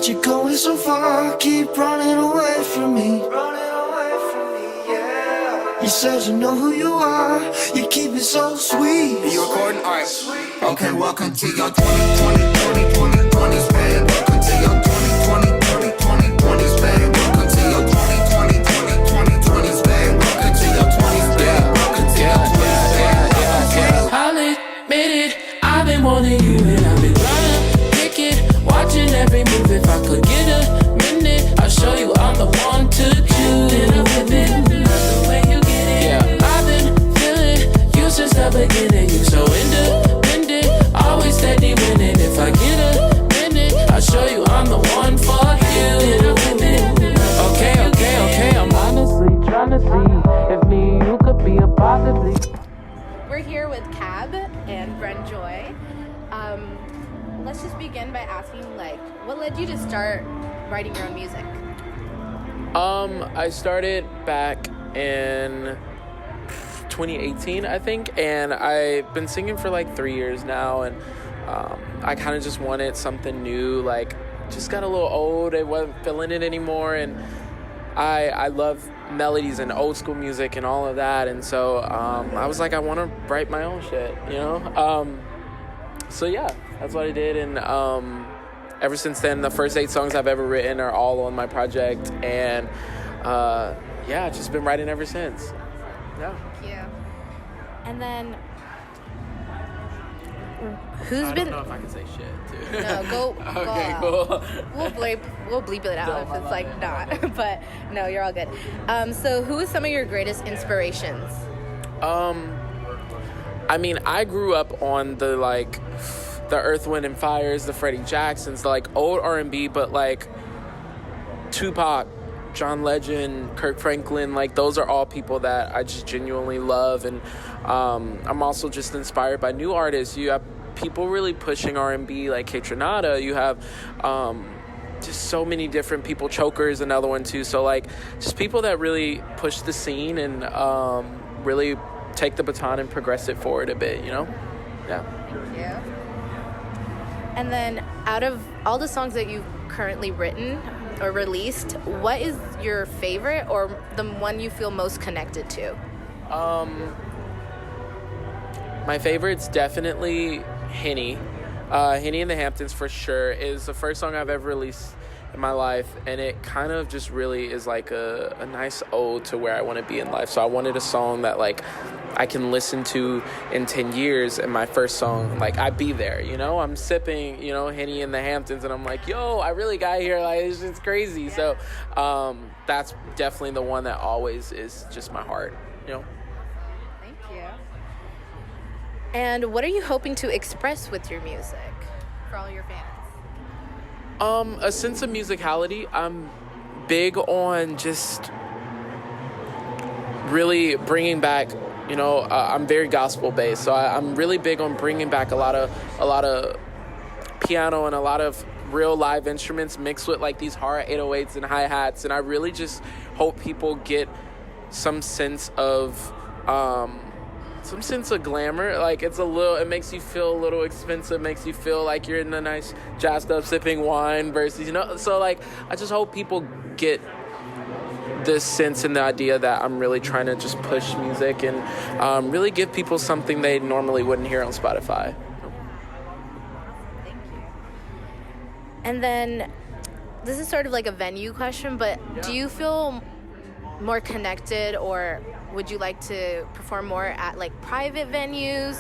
but you're going so far. Keep running away from me. You said you know who you are. You keep it so sweet. Are you recording? All right. Okay, welcome to your 20s, babe. Welcome to your 20s, babe. Welcome to your 20s, babe. Welcome to your 20s, babe. Welcome to your 20s, babe. I'll admit it, I've been wanting you and I've been trying to pick it, watching every move. If I could get a minute, I'll show you I'm the one to choose. In a whippet, love the way you get it. Yeah, I've been feeling you since the beginning. You so independent, always steady winning. If I get a minute, I'll show you I'm the one for you. In a whippet. Okay, I'm honestly trying to see if me and you could be a possibly. We're here with Cab and Bren Joy. Let's just begin by asking, what led you to start writing your own music? I started back in 2018, I think, and I've been singing for 3 years now, and I kind of just wanted something new. Just got a little old. I wasn't feeling it anymore, and I love melodies and old school music and all of that, and so I was like, I want to write my own shit, so yeah, that's what I did, and ever since then, the first 8 songs I've ever written are all on my project, and I've just been writing ever since. Yeah. Thank you. And then, I don't know if I can say shit, too. No, go. Okay, cool. We'll bleep it out if it's not. But no, you're all good. So who is some of your greatest inspirations? I grew up on the Earth, Wind and Fire's, the Freddie Jacksons, the old R&B, but Tupac, John Legend, Kirk Franklin, those are all people that I just genuinely love, and I'm also just inspired by new artists. You have people really pushing R&B like Kaytranada. You have just so many different people. Choker's another one too. So just people that really push the scene and really take the baton and progress it forward a bit. Yeah. Thank you. And then, out of all the songs that you've currently written or released, what is your favorite or the one you feel most connected to? My favorite's definitely Henny. Henny in the Hamptons for sure is the first song I've ever released in my life, and it kind of just really is a nice ode to where I want to be in life. So I wanted a song that I can listen to in 10 years, and my first song, I'd be there, I'm sipping, Henny in the Hamptons, and I'm yo, I really got here, it's crazy. Yeah. So that's definitely the one that always is just my heart, Thank you. And what are you hoping to express with your music for all your fans? A sense of musicality. I'm big on just really bringing back, I'm very gospel based, so I'm really big on bringing back a lot of piano and a lot of real live instruments mixed with these hard 808s and hi-hats, and I really just hope people get some sense of glamour. It makes you feel a little expensive, makes you feel like you're in a nice jazzed up sipping wine versus, so I just hope people get this sense and the idea that I'm really trying to just push music and really give people something they normally wouldn't hear on Spotify. Thank you. And then, this is sort of a venue question, but do you feel more connected, or would you like to perform more at private venues,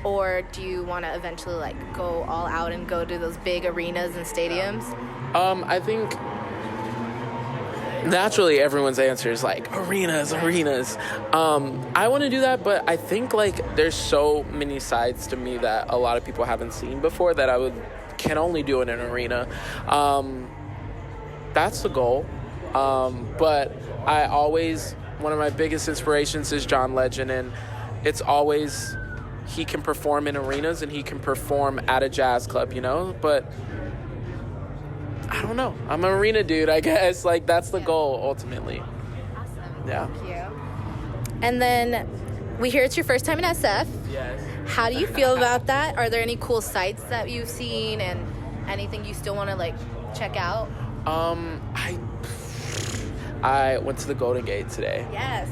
or do you want to eventually go all out and go to those big arenas and stadiums? I think naturally everyone's answer is arenas. I want to do that, but I think there's so many sides to me that a lot of people haven't seen before that I can only do in an arena. That's the goal. But one of my biggest inspirations is John Legend, and it's always, he can perform in arenas and he can perform at a jazz club, but I don't know. I'm an arena dude, I guess. That's the goal, ultimately. Awesome. Yeah. Thank you. And then, we hear it's your first time in SF. Yes. How do you feel about that? Are there any cool sights that you've seen and anything you still want to check out? I went to the Golden Gate today. Yes.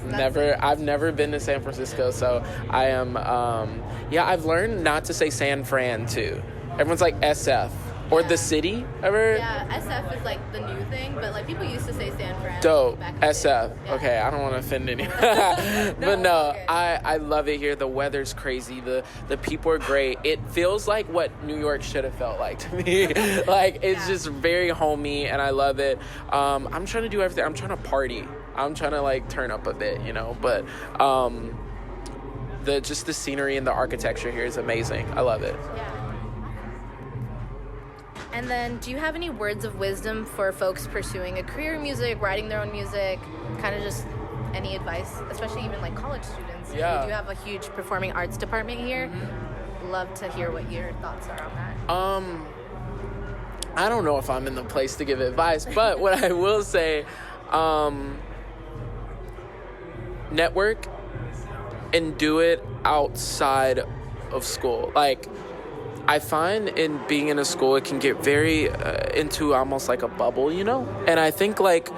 I've never been to San Francisco, so I am. I've learned not to say San Fran too. Everyone's like SF or the city. Ever? Yeah, SF is like the new thing, but like people used to say San Fran. Dope. back in the SF. day. Yeah. Okay, I don't want to offend anyone. But no, okay. I love it here. The weather's crazy. The people are great. It feels like what New York should have felt like to me. Like, it's just very homey, and I love it. I'm trying to do everything. I'm trying to party. I'm trying to, like, turn up a bit, you know? But the scenery and the architecture here is amazing. I love it. Yeah. And then, do you have any words of wisdom for folks pursuing a career in music, writing their own music, kind of just any advice, especially even like college students? Yeah. We do have a huge performing arts department here. Love to hear what your thoughts are on that. I don't know if I'm in the place to give advice, but what I will say, network and do it outside of school. Like, I find in being in a school, it can get very into almost like a bubble, you know? And I think, like,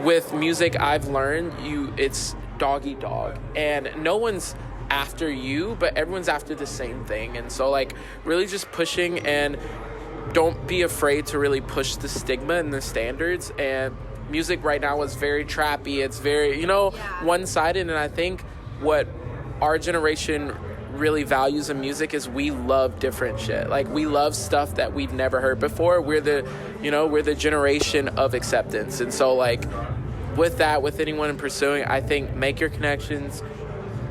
with music, I've learned it's dog eat dog. And no one's after you, but everyone's after the same thing. And so, like, really just pushing, and don't be afraid to really push the stigma and the standards. And music right now is very trappy. It's very, one-sided. And I think what our generation really values in music is we love different shit. Like, we love stuff that we've never heard before. We're the generation of acceptance. And so, like, with anyone pursuing, I think make your connections,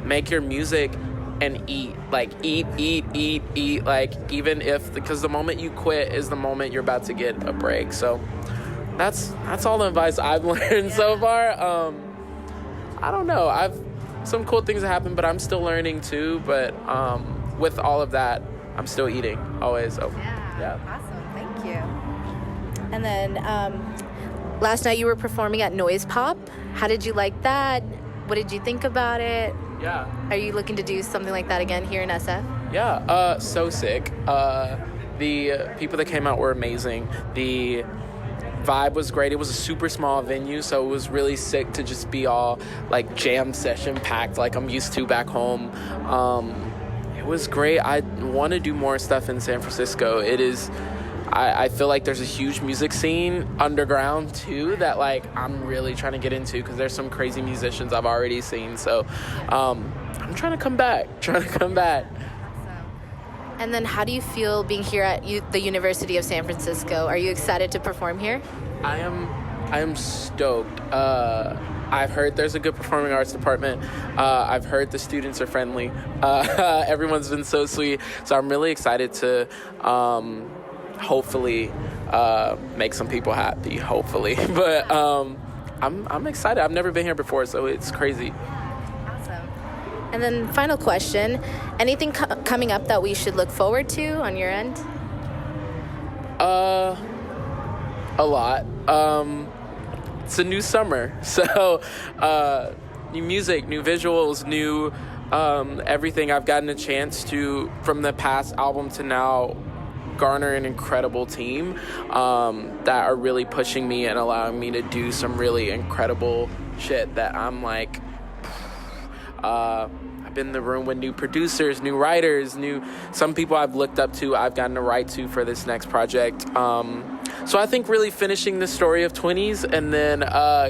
make your music, and eat. Like, eat. Like, even if, because the moment you quit is the moment you're about to get a break. So that's all the advice I've learned so far. I don't know. Some cool things have happened, but I'm still learning too. But with all of that, I'm still eating always. So, yeah. Awesome. Thank you. And then last night you were performing at Noise Pop. How did you like that? What did you think about it? Yeah. Are you looking to do something like that again here in SF? Yeah. So sick. The people that came out were amazing. The vibe was great. It was a super small venue, so it was really sick to just be all like jam session packed like I'm used to back home. It was great. I want to do more stuff in San Francisco. I feel like there's a huge music scene underground too that, like, I'm really trying to get into, because there's some crazy musicians I've already seen. So I'm trying to come back. And then how do you feel being here at the University of San Francisco? Are you excited to perform here? I am stoked. I've heard there's a good performing arts department. I've heard the students are friendly. Everyone's been so sweet. So I'm really excited to hopefully make some people happy, hopefully. But I'm excited. I've never been here before, so it's crazy. And then final question, anything coming up that we should look forward to on your end? A lot. It's a new summer, so new music, new visuals, new everything. I've gotten a chance to, from the past album to now, garner an incredible team that are really pushing me and allowing me to do some really incredible shit that I'm like, I've been in the room with new producers, new writers, some people I've looked up to, I've gotten to write to for this next project. So I think really finishing the story of 20s, and then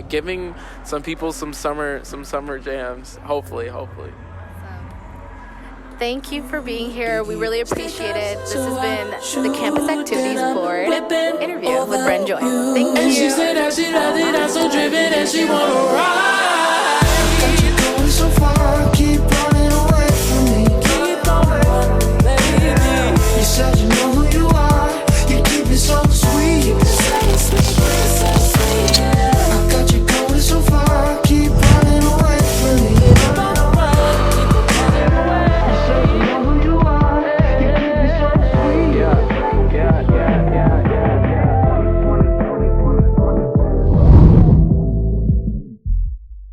giving some people some summer jams, hopefully. Thank you for being here. We really appreciate it. This has been the Campus Activities Board interview with Bren Joy. Thank you. And she said that she loved it, I'm so driven, and she wanna ride.